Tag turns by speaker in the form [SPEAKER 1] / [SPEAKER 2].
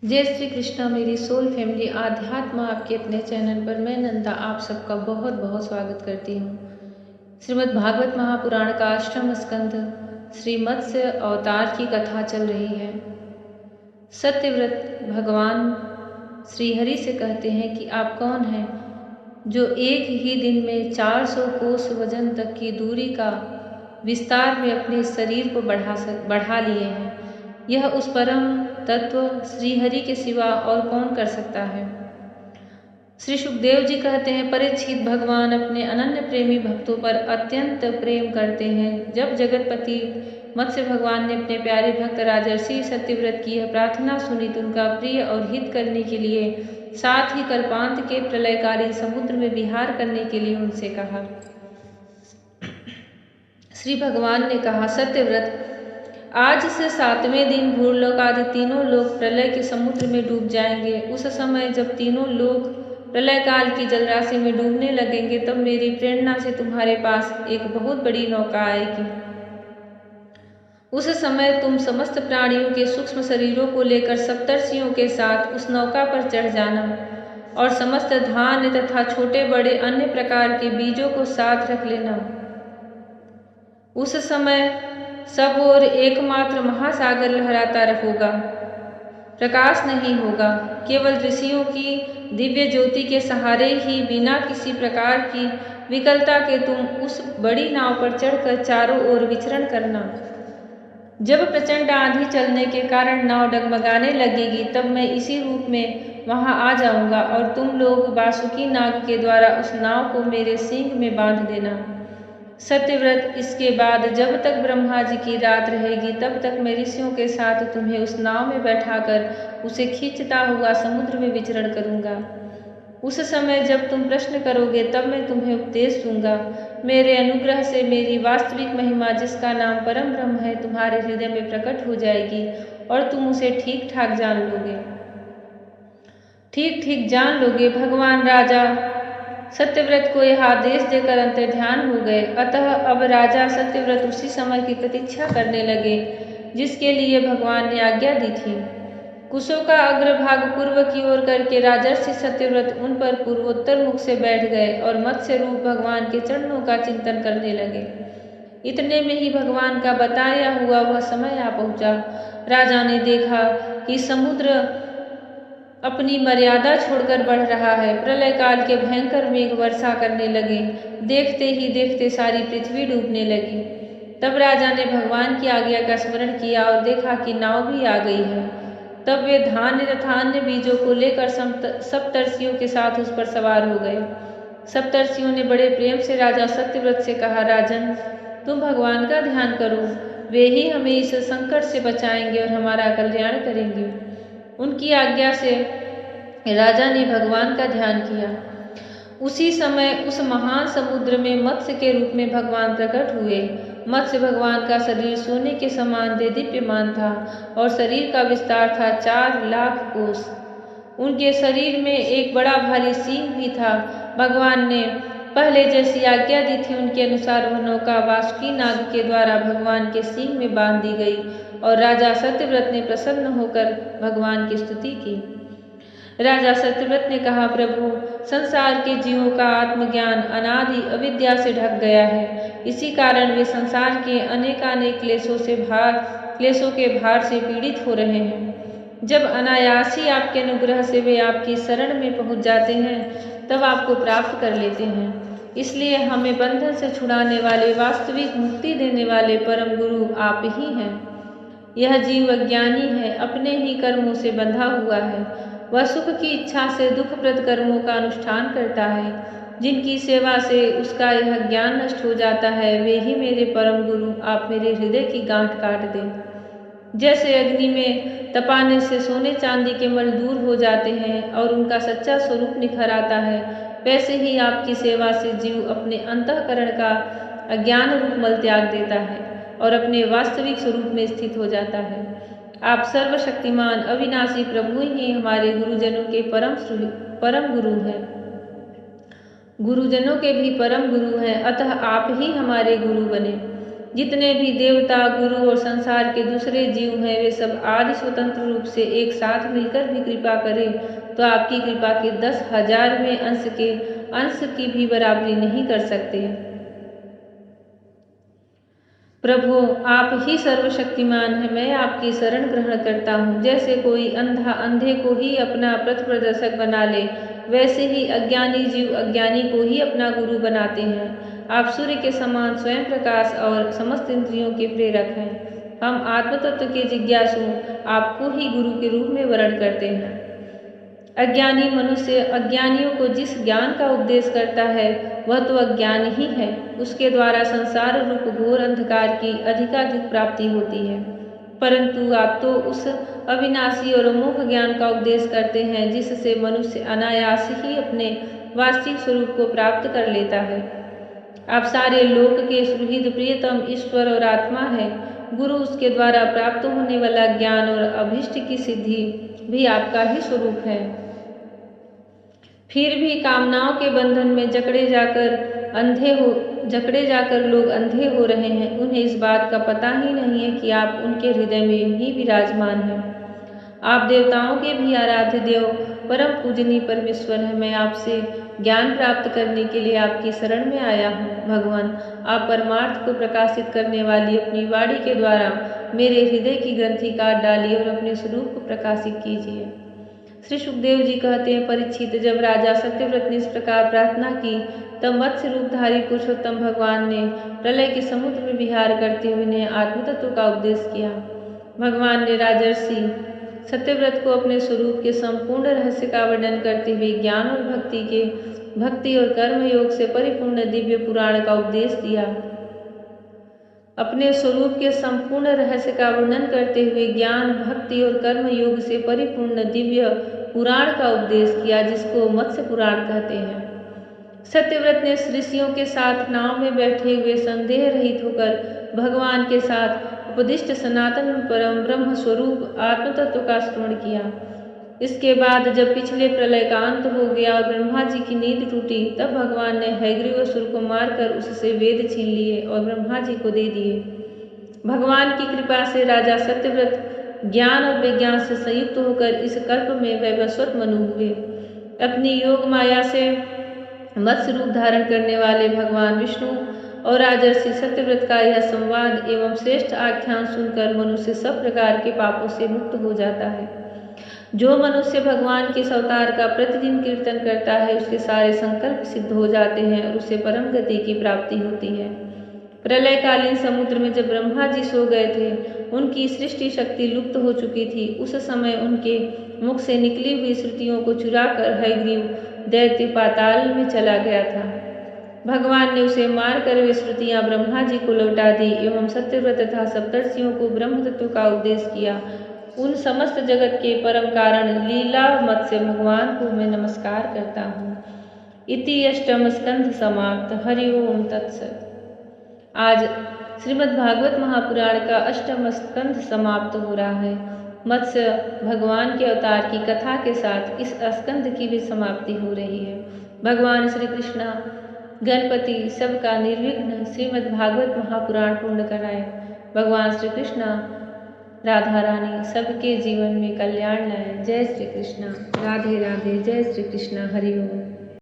[SPEAKER 1] जय श्री कृष्णा मेरी soul family आध्यात्म आपके अपने चैनल पर मैं नंदा आप सबका बहुत बहुत स्वागत करती हूँ। श्रीमद् भागवत महापुराण का अष्टम स्कंध श्री मत्स्य अवतार की कथा चल रही है। सत्यव्रत भगवान श्री हरि से कहते हैं कि आप कौन हैं जो एक ही दिन में 400 कोस वजन तक की दूरी का विस्तार में अपने शरीर को बढ़ा लिए हैं। यह उस परम तत्व श्री हरि के सिवा और कौन कर सकता है। श्री सुखदेव जी कहते हैं, परीक्षित भगवान अपने अनन्य प्रेमी भक्तों पर अत्यंत प्रेम करते हैं। जब जगतपति मत्स्य भगवान ने अपने प्यारे भक्त राजर्षि सत्यव्रत की यह प्रार्थना सुनी तो उनका प्रिय और हित करने के लिए साथ ही कल्पांत के प्रलयकालीन समुद्र में विहार करने के लिए उनसे कहा। श्री भगवान ने कहा, सत्यव्रत आज से 7वें दिन भूलोक आदि तीनों लोग प्रलय के समुद्र में डूब जाएंगे। उस समय जब तीनों लोग प्रलय काल की जलराशि में डूबने लगेंगे तब मेरी प्रेरणा से तुम्हारे पास एक बहुत बड़ी नौका आएगी। उस समय तुम समस्त प्राणियों के सूक्ष्म शरीरों को लेकर सप्तर्षियों के साथ उस नौका पर चढ़ जाना और समस्त धान्य तथा छोटे बड़े अन्य प्रकार के बीजों को साथ रख लेना। उस समय सब और एकमात्र महासागर लहराता रहेगा, प्रकाश नहीं होगा। केवल ऋषियों की दिव्य ज्योति के सहारे ही बिना किसी प्रकार की विकलता के तुम उस बड़ी नाव पर चढ़कर चारों ओर विचरण करना। जब प्रचंड आंधी चलने के कारण नाव डगमगाने लगेगी तब मैं इसी रूप में वहां आ जाऊंगा और तुम लोग वासुकी नाग के द्वारा उस नाव को मेरे सींग में बांध देना। सत्यव्रत इसके बाद जब तक ब्रह्मा जी की रात रहेगी तब तक मैं ऋषियों के साथ तुम्हें उस नाव में बैठाकर उसे खींचता हुआ समुद्र में विचरण करूंगा। उस समय जब तुम प्रश्न करोगे तब मैं तुम्हें उपदेश दूंगा। मेरे अनुग्रह से मेरी वास्तविक महिमा जिसका नाम परम ब्रह्म है तुम्हारे हृदय में प्रकट हो जाएगी और तुम उसे ठीक ठाक जान लोगे, ठीक जान लोगे। भगवान राजा सत्यव्रत को यह आदेश देकर अंतर्ध्यान हो गए। अतः अब राजा सत्यव्रत उसी समय की प्रतीक्षा करने लगे जिसके लिए भगवान ने आज्ञा दी थी। कुशों का अग्रभाग पूर्व की ओर करके राजर्षि सत्यव्रत उन पर पूर्वोत्तर मुख से बैठ गए और मत्स्य रूप भगवान के चरणों का चिंतन करने लगे। इतने में ही भगवान का बताया हुआ वह समय आ पहुंचा। राजा ने देखा कि समुद्र अपनी मर्यादा छोड़कर बढ़ रहा है। प्रलय काल के भयंकर मेघ वर्षा करने लगे। देखते ही देखते सारी पृथ्वी डूबने लगी। तब राजा ने भगवान की आज्ञा का स्मरण किया और देखा कि नाव भी आ गई है। तब वे धान्य तथा अन्य बीजों को लेकर सप्तर्षियों के साथ उस पर सवार हो गए। सप्तर्षियों ने बड़े प्रेम से राजा सत्यव्रत से कहा, राजन तुम भगवान का ध्यान करो, वे ही हमें इस संकट से बचाएंगे और हमारा कल्याण करेंगे। उनकी आज्ञा से राजा ने भगवान का ध्यान किया। उसी समय उस महान समुद्र में मत्स्य के रूप में भगवान प्रकट हुए। मत्स्य भगवान का शरीर सोने के समान देदीप्यमान था और शरीर का विस्तार था 4 लाख कोस। उनके शरीर में एक बड़ा भारी सींग भी था। भगवान ने पहले जैसी आज्ञा दी थी उनके अनुसार वह नौका वासुकी नाग के द्वारा भगवान के सींग में बांध दी गई और राजा सत्यव्रत ने प्रसन्न होकर भगवान की स्तुति की। राजा सत्यव्रत ने कहा, प्रभु संसार के जीवों का आत्मज्ञान अनादि अविद्या से ढक गया है। इसी कारण वे संसार के अनेकानेक क्लेशों के भार से पीड़ित हो रहे हैं। जब अनायास ही आपके अनुग्रह से वे आपकी शरण में पहुंच जाते हैं तब आपको प्राप्त कर लेते हैं। इसलिए हमें बंधन से छुड़ाने वाले वास्तविक मुक्ति देने वाले परम गुरु आप ही हैं। यह जीव अज्ञानी है, अपने ही कर्मों से बंधा हुआ है। वह सुख की इच्छा से दुखप्रद कर्मों का अनुष्ठान करता है। जिनकी सेवा से उसका यह ज्ञान नष्ट हो जाता है वे ही मेरे परम गुरु आप मेरे हृदय की गांठ काट दें। जैसे अग्नि में तपाने से सोने चांदी के मल दूर हो जाते हैं और उनका सच्चा स्वरूप निखर आता है, वैसे ही आपकी सेवा से जीव अपने अंतःकरण का अज्ञान रूप मल त्याग देता है और अपने वास्तविक स्वरूप में स्थित हो जाता है। आप सर्वशक्तिमान अविनाशी प्रभु ही हमारे गुरुजनों के परम गुरु हैं। गुरुजनों के भी परम गुरु हैं, अतः आप ही हमारे गुरु बने। जितने भी देवता, गुरु और संसार के दूसरे जीव हैं, वे सब आदि स्वतंत्र रूप से एक साथ मिलकर भी कृपा करें तो आपकी कृपा के 10,000वें अंश की भी बराबरी नहीं कर सकते। प्रभु, आप ही सर्वशक्तिमान हैं। मैं आपकी शरण ग्रहण करता हूँ। जैसे कोई अंधा अंधे को ही अपना पथ प्रदर्शक बना ले, वैसे ही अज्ञानी जीव अज्ञानी को ही अपना गुरु बनाते हैं। आप सूर्य के समान स्वयं प्रकाश और समस्त इंद्रियों के प्रेरक हैं। हम आत्मतत्व के जिज्ञासु आपको ही गुरु के रूप में वर्ण करते हैं। अज्ञानी मनुष्य अज्ञानियों को जिस ज्ञान का उपदेश करता है वह तो अज्ञान ही है। उसके द्वारा संसार रूप घोर अंधकार की अधिकाधिक प्राप्ति होती है। परंतु आप तो उस अविनाशी और अमोघ ज्ञान का उपदेश करते हैं जिससे मनुष्य अनायास ही अपने वास्तविक स्वरूप को प्राप्त कर लेता है। आप सारे लोक के सुहृद प्रियतम ईश्वर और आत्मा है। गुरु उसके द्वारा प्राप्त होने वाला ज्ञान और अभीष्ट की सिद्धि भी आपका ही स्वरूप है। फिर भी कामनाओं के बंधन में जकड़े जाकर लोग अंधे हो रहे हैं। उन्हें इस बात का पता ही नहीं है कि आप उनके हृदय में ही विराजमान हैं। आप देवताओं के भी आराध्य देव, परम पूजनीय परमेश्वर हैं। मैं आपसे ज्ञान प्राप्त करने के लिए आपकी शरण में आया हूँ। भगवान, आप परमार्थ को प्रकाशित करने वाली अपनी वाणी के द्वारा मेरे हृदय की ग्रंथि काट डालिए और अपने स्वरूप को प्रकाशित कीजिए। श्री सुखदेव जी कहते हैं, परीक्षित, जब राजा सत्यव्रत ने इस प्रकार प्रार्थना की तब मत्स्य रूपधारी पुरुषोत्तम भगवान ने प्रलय के समुद्र में विहार करते हुए उन्हें आत्मतत्व का उपदेश किया। भगवान ने राजर्षि सत्यव्रत को अपने स्वरूप के संपूर्ण रहस्य का वर्णन करते हुए ज्ञान और भक्ति और कर्म योग से परिपूर्ण दिव्य पुराण का उपदेश दिया। अपने स्वरूप के संपूर्ण रहस्य का वर्णन करते हुए ज्ञान, भक्ति और कर्म योग से परिपूर्ण दिव्य पुराण का उपदेश किया, जिसको मत्स्य पुराण कहते हैं। सत्यव्रत ने ऋषियों के साथ नाव में बैठे हुए संदेह रहित होकर भगवान के साथ उपदिष्ट सनातन परम ब्रह्म स्वरूप आत्मतत्व का श्रवण किया। इसके बाद जब पिछले प्रलय का अंत हो गया और ब्रह्मा जी की नींद टूटी, तब भगवान ने हयग्रीवासुर को मारकर उससे वेद छीन लिए और ब्रह्मा जी को दे दिए। भगवान की कृपा से राजा सत्यव्रत ज्ञान और विज्ञान से संयुक्त होकर इस कल्प में वैवस्वत मनु हुए। अपनी योग माया से मत्स्य रूप धारण करने वाले भगवान विष्णु और राजर्षि सत्यव्रत का यह संवाद एवं श्रेष्ठ आख्यान सुनकर मनुष्य सब प्रकार के पापों से मुक्त हो जाता है। जो मनुष्य भगवान के इस अवतार का प्रतिदिन कीर्तन करता है, उसके सारे संकल्प सिद्ध हो जाते हैं और उसे परम गति की प्राप्ति होती है। प्रलयकालीन समुद्र में जब ब्रह्मा जी सो गए थे, उनकी सृष्टि शक्ति लुप्त हो चुकी थी। उस समय उनके मुख से निकली हुई श्रुतियों को चुराकर हयग्रीव दैत्य पाताल में चला गया था। भगवान ने उसे मारकर वे श्रुतियां ब्रह्मा जी को लौटा दी एवं सत्यव्रत तथा सप्तर्षियों को ब्रह्म तत्व का उपदेश किया। उन समस्त जगत के परम कारण लीला मत्स्य भगवान को मैं नमस्कार करता हूँ। इति अष्टम स्कंध समाप्त। हरि ओम तत्सत। आज श्रीमद् भागवत महापुराण का अष्टम स्कंध समाप्त हो रहा है। मत्स्य भगवान के अवतार की कथा के साथ इस स्कंध की भी समाप्ति हो रही है। भगवान श्री कृष्ण गणपति सबका निर्विघ्न श्रीमद् भागवत महापुराण पूर्ण कराए। भगवान श्री कृष्ण राधा रानी सबके जीवन में कल्याण लाए। जय श्री कृष्ण। राधे राधे। जय श्री कृष्ण। हरि ओम।